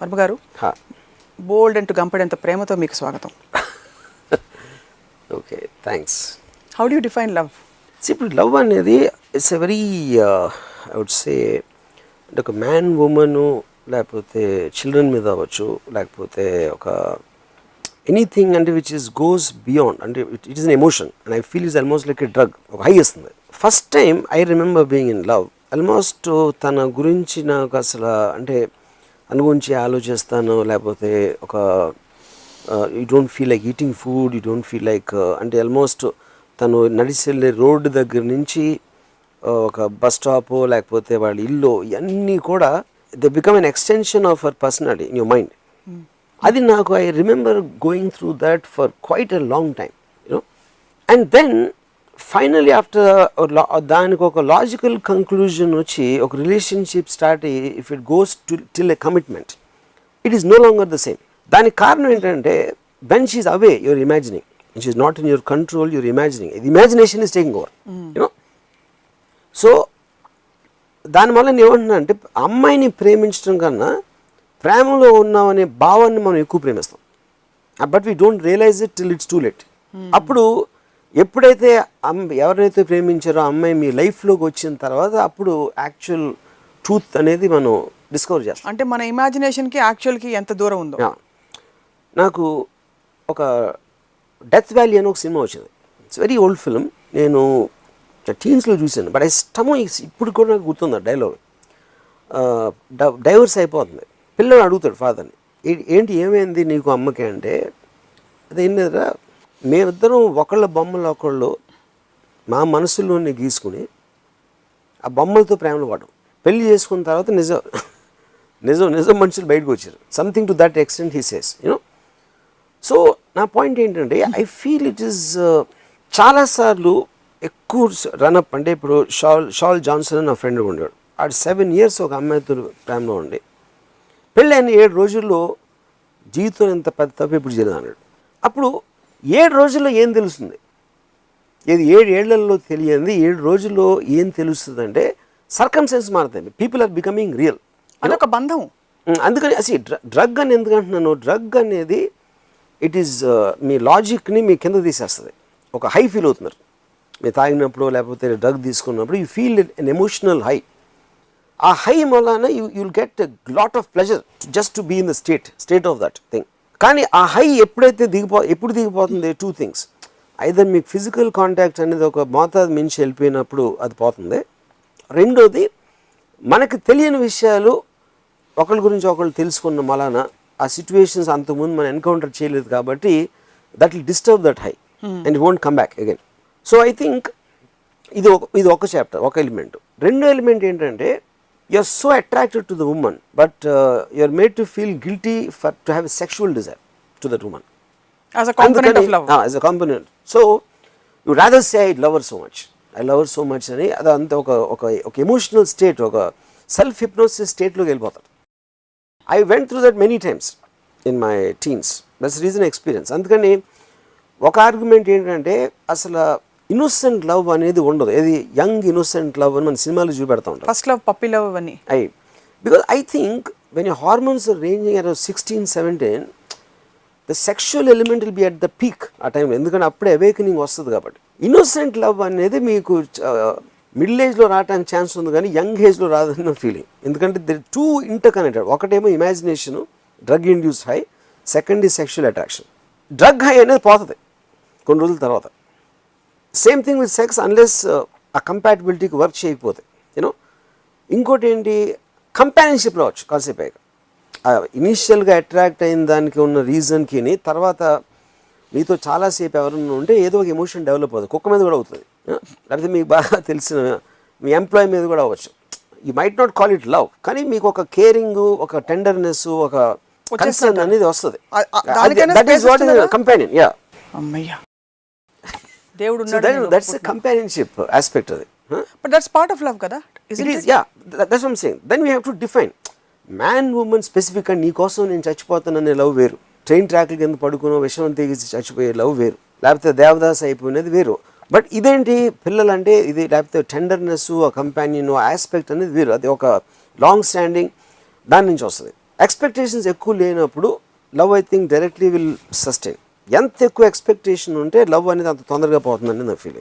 వర్మ గారు, బోల్డ్ అంటూ గంపడంత ప్రేమతో మీకు స్వాగతం. Okay, thanks. How do you define love? ఇప్పుడు లవ్ అనేది it's a very I would say అంటే ఒక మ్యాన్ ఉమెను లేకపోతే చిల్డ్రన్ మీద అవ్వచ్చు, లేకపోతే ఒక ఎనీథింగ్ అంటే విచ్ ఇస్ గోస్ బియాండ్ అంటే it is an emotion and I feel is almost like a drug. ఒక హై వస్తుంది. First time I remember being in love, almost తన గురించి నాకు అసలు అంటే దాని గురించి ఆలోచిస్తాను, లేకపోతే ఒక you don't feel like eating food, you don't feel like అంటే ఆల్మోస్ట్ తను నడిచి వెళ్ళే రోడ్డు దగ్గర నుంచి ఒక బస్ స్టాపు లేకపోతే వాళ్ళ ఇల్లు ఇవన్నీ కూడా they become an extension of our personality in your mind. అది నాకు I remember going through that for quite a long time, you know. And then finally after దానికి ఒక లాజికల్ కంక్లూజన్ వచ్చి ఒక రిలేషన్షిప్ స్టార్ట్ అయ్యి if it goes till a commitment it is no longer the same. దానికి కారణం ఏంటంటే when she is away your imagining, she is not in your control, your imagining, imagination is taking over, you know. So దానివల్ల నేను ఏమంటున్నా అంటే అమ్మాయిని ప్రేమించడం కన్నా ప్రేమలో ఉన్నామనే భావాన్ని మనం ఎక్కువ ప్రేమిస్తాం, but we don't realise it till it's too late. అప్పుడు ఎప్పుడైతే ఎవరినైతే ప్రేమించారో అమ్మాయి మీ లైఫ్లోకి వచ్చిన తర్వాత అప్పుడు యాక్చువల్ ట్రూత్ అనేది మనం డిస్కవర్ చేస్తాం. అంటే మన ఇమాజినేషన్కి యాక్చువల్కి ఎంత దూరం ఉందో. నాకు ఒక డెత్ వ్యాలీ అని ఒక సినిమా వచ్చింది. It's very old film. నేను టీన్స్లో చూశాను, బట్ ఇష్టమో ఇప్పుడు కూడా నాకు గుర్తుంది డైలాగ్. డైవర్స్ అయిపోతుంది, పిల్లడు అడుగుతాడు ఫాదర్ని, ఏంటి ఏమైంది నీకు అమ్మకి అంటే, అదేం లేదురా మేమిద్దరం ఒకళ్ళ బొమ్మలు ఒకళ్ళు మా మనసులోని గీసుకుని ఆ బొమ్మలతో ప్రేమలో పడ్డాం. పెళ్లి చేసుకున్న తర్వాత నిజం నిజం నిజం మనుషులు బయటకు వచ్చారు. Something to that extent he says, you know. So నా పాయింట్ ఏంటంటే ఐ ఫీల్ ఇట్ ఈస్ చాలాసార్లు ఎక్కువ రన్అప్ అంటే ఇప్పుడు షాల్ జాన్సన్ అని నా ఫ్రెండ్ ఉండేవాడు. ఆడు 7 years ఒక అమ్మాయితో ప్రేమలో ఉండి పెళ్ళైన 7 రోజుల్లో జీవితం ఎంత పెద్ద తప్పు ఇప్పుడు జరిగింది అన్నాడు. అప్పుడు 7 రోజుల్లో ఏం తెలుస్తుంది? ఏది 7 ఏళ్లలో తెలియంది 7 రోజుల్లో ఏం తెలుస్తుంది అంటే సర్కమ్స్టెన్స్ మారుతాయి, పీపుల్ ఆర్ బికమింగ్ రియల్. అదొక బంధం. అందుకని అసలు డ్రగ్ అని ఎందుకంటున్నాను, డ్రగ్ అనేది ఇట్ ఈస్ మీ లాజిక్ని మీ కింద తీసేస్తుంది. ఒక హై ఫీల్ అవుతున్నారు మీరు తాగినప్పుడు లేకపోతే డ్రగ్ తీసుకున్నప్పుడు, you feel an emotional high. ఆ హై వలన you'll get lot of pleasure just to be in the state of that thing. కానీ ఆ హై ఎప్పుడైతే ఎప్పుడు దిగిపోతుంది, 2 things. ఐదర్ మీకు ఫిజికల్ కాంటాక్ట్ అనేది ఒక మోతాదు మించి వెళ్ళిపోయినప్పుడు అది పోతుంది. రెండోది మనకు తెలియని విషయాలు ఒకరి గురించి ఒకళ్ళు తెలుసుకున్న మలాన ఆ సిచ్యువేషన్స్ అంతకుముందు మనం ఎన్కౌంటర్ చేయలేదు కాబట్టి that will disturb that high and it won't come back again. So I think ఇది ఒక చాప్టర్, ఒక ఎలిమెంట్. రెండో ఎలిమెంట్ ఏంటంటే you are so attracted to the women but you are made to feel guilty for to have a sexual desire to that women as a component of love. As a component. So you rather say I love her so much, I love her so much అని అదంతా ఒక emotional state, ఒక self hypnosis స్టేట్లోకి వెళ్ళిపోతారు. I went through that many times in my teens. That's reason experience. అందుకని ఒక argument ఏంటంటే అసలు innocent love అనేది ఉండదు. ఏది యంగ్ ఇన్నోసెంట్ లవ్ అని మన సినిమాలో చూపెడతా ఉంటాం. ఫస్ట్ లవ్, పప్పీ లవ్ అని. Because I think when your hormones are ranging at 16-17 the sexual element will be at the peak ఆ టైంలో, ఎందుకంటే అప్పుడే అవేకనింగ్ వస్తుంది కాబట్టి. ఇన్నోసెంట్ లవ్ అనేది మీకు మిడిల్ ఏజ్లో రావడానికి ఛాన్స్ ఉంది కానీ యంగ్ ఏజ్లో రాదన్న ఫీలింగ్. ఎందుకంటే దే టూ ఇంటర్ కనెక్టెడ్. ఒకటేమో imagination, drug induced high, second ఈ సెక్షువల్ అట్రాక్షన్. డ్రగ్ హై అనేది పోతుంది కొన్ని రోజుల తర్వాత. Same thing with sex unless ఆ కంపాటబిలిటీకి వర్క్ చేయకపోతే, యూనో. ఇంకోటి ఏంటి, కంపానియన్షిప్ రావచ్చు కాసేపు అయ్యాక. ఇనీషియల్గా అట్రాక్ట్ అయిన దానికి ఉన్న రీజన్కి తర్వాత మీతో చాలాసేపు ఎవరన్నా ఉంటే ఏదో ఒక ఎమోషన్ డెవలప్ అవుతుంది. కుక్క మీద కూడా అవుతుంది, లేకపోతే మీకు బాగా తెలిసిన మీ ఎంప్లాయీ మీద కూడా అవ్వచ్చు. You might not call it love, కానీ మీకు ఒక కేరింగ్, ఒక టెండర్నెస్, ఒక కన్సర్న్ అనేది వస్తుంది. That is what is companion. Yeah, అమ్మయ్య దేవుడు ఉన్నాడు. దట్స్ ఎ కంపానియన్షిప్ ఆస్పెక్ట్ అది. But that's part of love కదా. It is, yeah, that's what I'm saying. Then we have to define man woman స్పెసిఫిక్గా నీ కోసం నేను చచ్చిపోతాననే లవ్ వేరు, ట్రైన్ ట్రాక్ల కింద పడుకునో విషయం తెగించి చచ్చిపోయే లవ్ వేరు, లేకపోతే దేవదాస్ అయిపోయినది వేరు. బట్ ఇదేంటి పిల్లలంటే ఇది, లేకపోతే టెండర్నెస్, ఆ కంపానియన్ ఆస్పెక్ట్ అనేది వేరు. అది ఒక లాంగ్ స్టాండింగ్ దాని నుంచి వస్తుంది. ఎక్స్పెక్టేషన్స్ ఎక్కువ లేనప్పుడు love I think directly will sustain. ఎంత ఎక్కువ ఎక్స్పెక్టేషన్ ఉంటే లవ్ అనేది అంత తొందరగా పోతుందని నా ఫీలింగ్.